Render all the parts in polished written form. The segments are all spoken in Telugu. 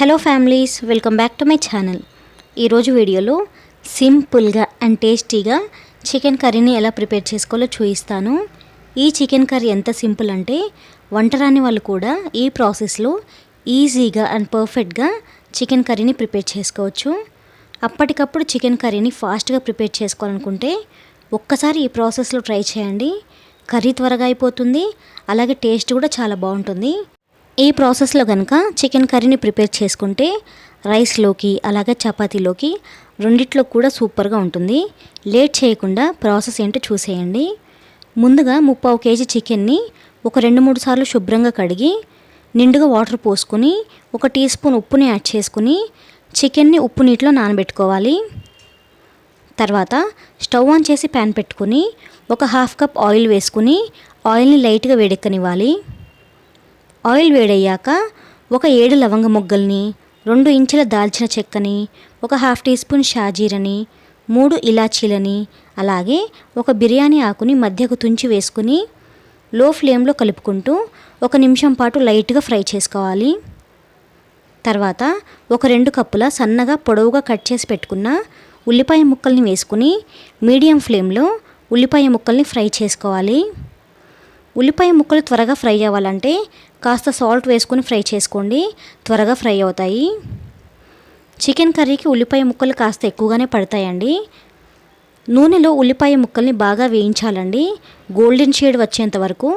Hello families, welcome back to my channel. ఈరోజు వీడియోలో సింపుల్గా అండ్ టేస్టీగా చికెన్ కర్రీని ఎలా ప్రిపేర్ చేసుకోవాలో చూపిస్తాను. ఈ చికెన్ కర్రీ ఎంత సింపుల్ అంటే వంట రాని వాళ్ళు కూడా ఈ ప్రాసెస్లో ఈజీగా అండ్ పర్ఫెక్ట్గా చికెన్ కర్రీని ప్రిపేర్ చేసుకోవచ్చు. అప్పటికప్పుడు చికెన్ కర్రీని ఫాస్ట్గా ప్రిపేర్ చేసుకోవాలనుకుంటే ఒక్కసారి ఈ ప్రాసెస్లో ట్రై చేయండి. కర్రీ త్వరగా అయిపోతుంది, అలాగే టేస్ట్ కూడా చాలా బాగుంటుంది. ఈ ప్రాసెస్లో కనుక చికెన్ కర్రీని ప్రిపేర్ చేసుకుంటే రైస్లోకి అలాగే చపాతీలోకి రెండిట్లో కూడా సూపర్గా ఉంటుంది. లేట్ చేయకుండా ప్రాసెస్ ఏంటో చూసేయండి. ముందుగా 3/4 kg చికెన్ని ఒక 2-3 సార్లు శుభ్రంగా కడిగి నిండుగా వాటర్ పోసుకొని 1 టీ స్పూన్ ఉప్పుని యాడ్ చేసుకుని చికెన్ని ఉప్పు నీటిలో నానబెట్టుకోవాలి. తర్వాత స్టవ్ ఆన్ చేసి ప్యాన్ పెట్టుకుని ఒక 1/2 కప్ ఆయిల్ వేసుకుని ఆయిల్ని లైట్గా వేడెక్కనివ్వాలి. ఆయిల్ వేడయ్యాక ఒక 7 లవంగ మొగ్గల్ని, 2 ఇంచుల దాల్చిన చెక్కని, ఒక 1/2 టీ స్పూన్ షాజీరని, 3 ఇలాచీలని, అలాగే ఒక బిర్యానీ ఆకుని మధ్యకు తుంచి వేసుకుని లో ఫ్లేమ్లో కలుపుకుంటూ 1 నిమిషం పాటు లైట్గా ఫ్రై చేసుకోవాలి. తర్వాత ఒక 2 కప్పుల సన్నగా పొడవుగా కట్ చేసి పెట్టుకున్న ఉల్లిపాయ ముక్కల్ని వేసుకుని మీడియం ఫ్లేమ్లో ఉల్లిపాయ ముక్కల్ని ఫ్రై చేసుకోవాలి. ఉల్లిపాయ ముక్కలు త్వరగా ఫ్రై అవ్వాలంటే కాస్త సాల్ట్ వేసుకుని ఫ్రై చేసుకోండి, త్వరగా ఫ్రై అవుతాయి. చికెన్ కర్రీకి ఉల్లిపాయ ముక్కలు కాస్త ఎక్కువగానే పడతాయండి. నూనెలో ఉల్లిపాయ ముక్కల్ని బాగా వేయించాలండి. గోల్డెన్ షేడ్ వచ్చేంత వరకు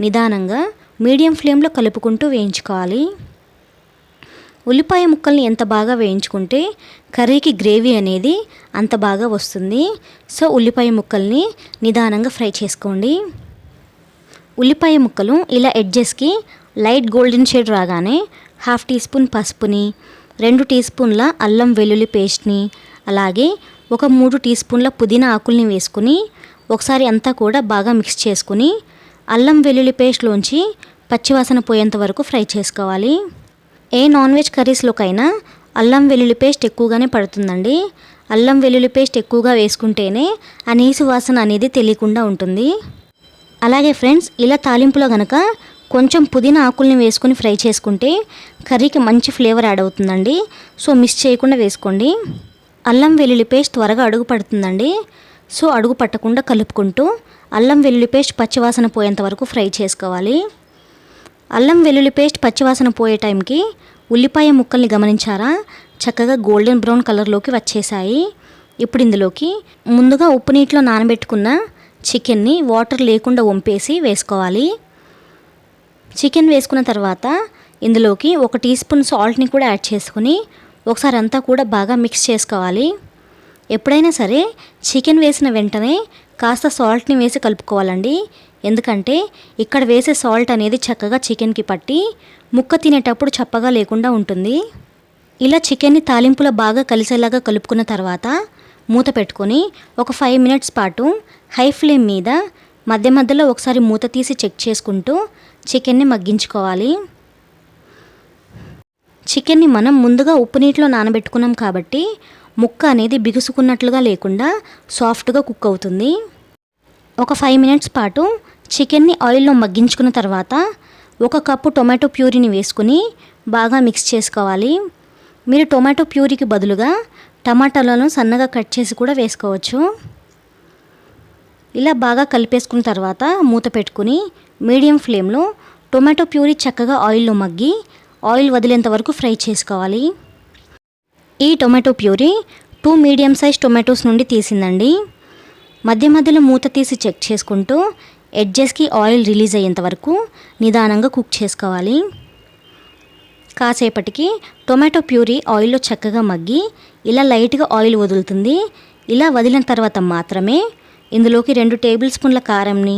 నిదానంగా మీడియం ఫ్లేమ్లో కలుపుకుంటూ వేయించుకోవాలి. ఉల్లిపాయ ముక్కల్ని ఎంత బాగా వేయించుకుంటే కర్రీకి గ్రేవీ అనేది అంత బాగా వస్తుంది. సో ఉల్లిపాయ ముక్కల్ని నిదానంగా ఫ్రై చేసుకోండి. ఉల్లిపాయ ముక్కలు ఇలా ఎడ్జెస్కి లైట్ గోల్డెన్ షేడ్ రాగానే 1/2 టీ స్పూన్ పసుపుని, 2 టీ స్పూన్ల అల్లం వెల్లుల్లి పేస్ట్ని, అలాగే ఒక 3 టీ స్పూన్ల పుదీనా ఆకుల్ని వేసుకుని ఒకసారి అంతా కూడా బాగా మిక్స్ చేసుకుని అల్లం వెల్లుల్లి పేస్ట్లోంచి పచ్చివాసన పోయేంత వరకు ఫ్రై చేసుకోవాలి. ఏ నాన్ వెజ్ కర్రీస్లోకైనా అల్లం వెల్లుల్లి పేస్ట్ ఎక్కువగానే పడుతుందండి. అల్లం వెల్లుల్లి పేస్ట్ ఎక్కువగా వేసుకుంటేనే ఆ నీసు వాసన అనేది తెలియకుండా ఉంటుంది. అలాగే ఫ్రెండ్స్, ఇలా తాలింపులో కనుక కొంచెం పుదీనా ఆకుల్ని వేసుకొని ఫ్రై చేసుకుంటే కర్రీకి మంచి ఫ్లేవర్ యాడ్ అవుతుందండి. సో మిస్ చేయకుండా వేసుకోండి. అల్లం వెల్లుల్లి పేస్ట్ త్వరగా అడుగు పడుతుందండి. సో అడుగు పట్టకుండా కలుపుకుంటూ అల్లం వెల్లుల్లి పేస్ట్ పచ్చివాసన పోయేంత వరకు ఫ్రై చేసుకోవాలి. అల్లం వెల్లుల్లి పేస్ట్ పచ్చివాసన పోయే టైంకి ఉల్లిపాయ ముక్కల్ని గమనించారా, చక్కగా గోల్డెన్ బ్రౌన్ కలర్లోకి వచ్చేసాయి. ఇప్పుడు ఇందులోకి ముందుగా ఉప్పు నీటిలో నానబెట్టుకున్న చికెన్ని వాటర్ లేకుండా వంపేసి వేసుకోవాలి. చికెన్ వేసుకున్న తర్వాత ఇందులోకి 1 టీ స్పూన్ సాల్ట్ని కూడా యాడ్ చేసుకుని ఒకసారి అంతా కూడా బాగా మిక్స్ చేసుకోవాలి. ఎప్పుడైనా సరే చికెన్ వేసిన వెంటనే కాస్త సాల్ట్ని వేసి కలుపుకోవాలండి. ఎందుకంటే ఇక్కడ వేసే సాల్ట్ అనేది చక్కగా చికెన్కి పట్టి ముక్క తినేటప్పుడు చప్పగా లేకుండా ఉంటుంది. ఇలా చికెన్ని తాలింపులో బాగా కలిసేలాగా కలుపుకున్న తర్వాత మూత పెట్టుకొని ఒక 5 మినిట్స్ పాటు హై ఫ్లేమ్ మీద మధ్య మధ్యలో ఒకసారి మూత తీసి చెక్ చేసుకుంటూ చికెన్ని మగ్గించుకోవాలి. చికెన్ని మనం ముందుగా ఉప్పు నీటిలో నానబెట్టుకున్నాం కాబట్టి ముక్క అనేది బిగుసుకున్నట్లుగా లేకుండా సాఫ్ట్గా కుక్ అవుతుంది. ఒక 5 మినిట్స్ పాటు చికెన్ని ఆయిల్లో మగ్గించుకున్న తర్వాత 1 కప్పు టొమాటో ప్యూరీని వేసుకుని బాగా మిక్స్ చేసుకోవాలి. మీరు టొమాటో ప్యూరీకి బదులుగా టమాటాలను సన్నగా కట్ చేసి కూడా వేసుకోవచ్చు. ఇలా బాగా కలిపేసుకున్న తర్వాత మూత పెట్టుకుని మీడియం ఫ్లేమ్లో టొమాటో ప్యూరీ చక్కగా ఆయిల్లో మగ్గి ఆయిల్ వదిలేంత వరకు ఫ్రై చేసుకోవాలి. ఈ tomato puree 2 medium size tomatoes నుండి తీసిందండి. మధ్య మధ్యలో మూత తీసి చెక్ చేసుకుంటూ ఎడ్జెస్కి ఆయిల్ రిలీజ్ అయ్యేంత వరకు నిదానంగా కుక్ చేసుకోవాలి. కాసేపటికి టొమాటో ప్యూరీ ఆయిల్లో చక్కగా మగ్గి ఇలా లైట్గా ఆయిల్ వదులుతుంది. ఇలా వదిలిన తర్వాత మాత్రమే ఇందులోకి 2 టేబుల్ స్పూన్ల కారంని,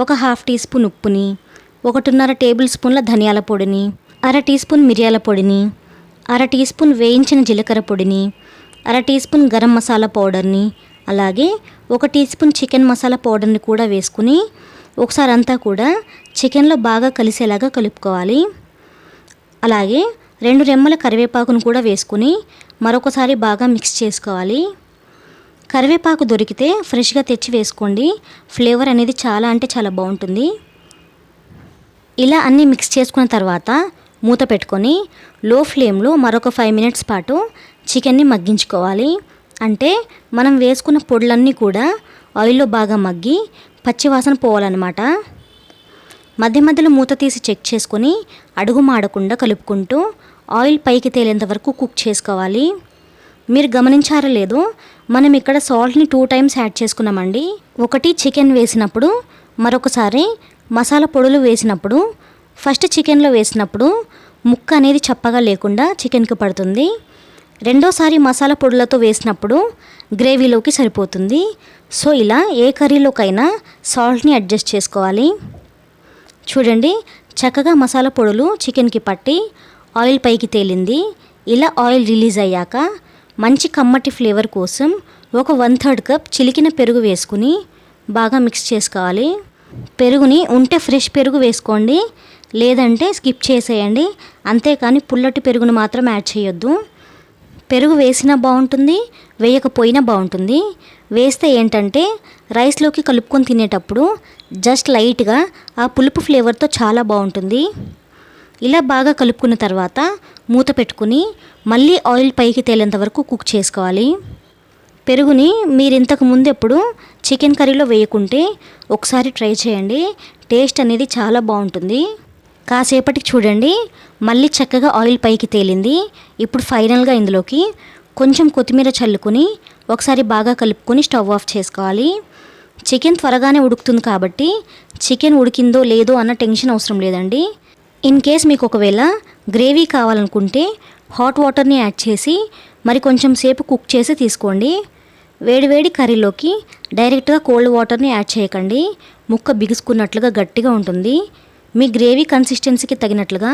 ఒక 1/2 టీ స్పూన్ ఉప్పుని, 1.5 టేబుల్ స్పూన్ల ధనియాల పొడిని, 1/2 టీ స్పూన్ మిరియాల పొడిని, 1/2 టీ స్పూన్ వేయించిన జీలకర్ర పొడిని, 1/2 టీ స్పూన్ గరం మసాలా పౌడర్ని, అలాగే 1 టీ స్పూన్ చికెన్ మసాలా పౌడర్ని కూడా వేసుకుని ఒకసారి అంతా కూడా చికెన్లో బాగా కలిసేలాగా కలుపుకోవాలి. అలాగే 2 రెమ్మల కరివేపాకును కూడా వేసుకుని మరొకసారి బాగా మిక్స్ చేసుకోవాలి. కరివేపాకు దొరికితే ఫ్రెష్గా తెచ్చి వేసుకోండి. ఫ్లేవర్ అనేది చాలా అంటే చాలా బాగుంటుంది. ఇలా అన్నీ మిక్స్ చేసుకున్న తర్వాత మూత పెట్టుకొని లో ఫ్లేమ్లో మరొక 5 మినిట్స్ పాటు చికెన్ని మగ్గించుకోవాలి. అంటే మనం వేసుకున్న పొడులన్నీ కూడా ఆయిల్లో బాగా మగ్గి పచ్చివాసన పోవాలన్నమాట. మధ్య మధ్యలో మూత తీసి చెక్ చేసుకొని అడుగు మాడకుండా కలుపుకుంటూ ఆయిల్ పైకి తేలేంత వరకు కుక్ చేసుకోవాలి. మీరు గమనించారో లేదో, మనం ఇక్కడ సాల్ట్ని 2 టైమ్స్ యాడ్ చేసుకున్నామండి. ఒకటి చికెన్ వేసినప్పుడు, మరొకసారి మసాలా పొడులు వేసినప్పుడు. ఫస్ట్ చికెన్లో వేసినప్పుడు ముక్క అనేది చప్పగా లేకుండా చికెన్కి పడుతుంది. రెండోసారి మసాలా పొడులతో వేసినప్పుడు గ్రేవీలోకి సరిపోతుంది. సో ఇలా ఏ కర్రీలోకైనా సాల్ట్ని అడ్జస్ట్ చేసుకోవాలి. చూడండి, చక్కగా మసాలా పొడులు చికెన్కి పట్టి ఆయిల్ పైకి తేలింది. ఇలా ఆయిల్ రిలీజ్ అయ్యాక మంచి కమ్మటి ఫ్లేవర్ కోసం ఒక 1/3 కప్ చిలికిన పెరుగు వేసుకుని బాగా మిక్స్ చేసుకోవాలి. పెరుగుని ఉంటే ఫ్రెష్ పెరుగు వేసుకోండి, లేదంటే స్కిప్ చేసేయండి. అంతేకాని పుల్లటి పెరుగును మాత్రం యాడ్ చేయొద్దు. పెరుగు వేసినా బాగుంటుంది, వేయకపోయినా బాగుంటుంది. వేస్తే ఏంటంటే రైస్లోకి కలుపుకొని తినేటప్పుడు జస్ట్ లైట్గా ఆ పులుపు ఫ్లేవర్తో చాలా బాగుంటుంది. ఇలా బాగా కలుపుకున్న తర్వాత మూత పెట్టుకుని మళ్ళీ ఆయిల్ పైకి తేలేంత వరకు కుక్ చేసుకోవాలి. పెరుగుని మీరు ఇంతకు ముందు ఎప్పుడు చికెన్ కర్రీలో వేయకుంటే ఒకసారి ట్రై చేయండి. టేస్ట్ అనేది చాలా బాగుంటుంది. కాసేపటికి చూడండి, మళ్ళీ చక్కగా ఆయిల్ పైకి తేలింది. ఇప్పుడు ఫైనల్గా ఇందులోకి కొంచెం కొత్తిమీర చల్లుకొని ఒకసారి బాగా కలుపుకొని స్టవ్ ఆఫ్ చేసుకోవాలి. చికెన్ త్వరగానే ఉడుకుతుంది కాబట్టి చికెన్ ఉడికిందో లేదో అన్న టెన్షన్ అవసరం లేదండి. ఇన్ కేస్ మీకు ఒకవేళ గ్రేవీ కావాలనుకుంటే హాట్ వాటర్ని యాడ్ చేసి మరి కొంచెం సేపు కుక్ చేసి తీసుకోండి. వేడివేడి కర్రీలోకి డైరెక్ట్గా కోల్డ్ వాటర్ని యాడ్ చేయకండి. ముక్క బిగుసుకున్నట్లుగా గట్టిగా ఉంటుంది. మీ గ్రేవీ కన్సిస్టెన్సీకి తగినట్లుగా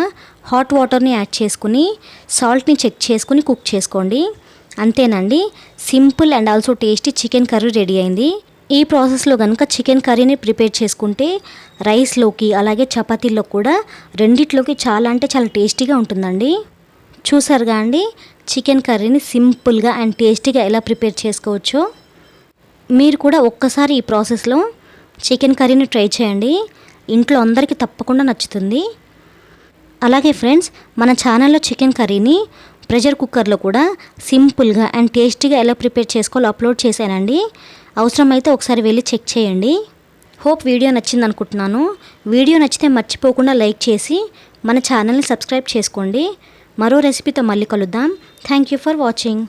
హాట్ వాటర్ని యాడ్ చేసుకుని సాల్ట్ని చెక్ చేసుకుని కుక్ చేసుకోండి. అంతేనండి, simple and also tasty chicken curry ready అయింది. ఈ ప్రాసెస్లో కనుక చికెన్ కర్రీని ప్రిపేర్ చేసుకుంటే రైస్లోకి అలాగే చపాతీల్లో కూడా రెండిట్లోకి చాలా అంటే చాలా టేస్టీగా ఉంటుందండి. చూసారుగా అండి, చికెన్ కర్రీని సింపుల్గా అండ్ టేస్టీగా ఎలా ప్రిపేర్ చేసుకోవచ్చో. మీరు కూడా ఒక్కసారి ఈ ప్రాసెస్లో చికెన్ కర్రీని ట్రై చేయండి. ఇంట్లో అందరికీ తప్పకుండా నచ్చుతుంది. అలాగే ఫ్రెండ్స్, మన ఛానల్లో చికెన్ కర్రీని ప్రెషర్ కుక్కర్లో కూడా సింపుల్గా అండ్ టేస్టీగా ఎలా ప్రిపేర్ చేసుకోవాలో అప్లోడ్ చేశానండి. అవసరమైతే ఒకసారి వెళ్ళి చెక్ చేయండి. హోప్ వీడియో నచ్చింది అనుకుంటున్నాను. వీడియో నచ్చితే మర్చిపోకుండా లైక్ చేసి మన ఛానల్ని సబ్స్క్రైబ్ చేసుకోండి. మరో రెసిపీతో మళ్ళీ కలుద్దాం. Thank you for watching.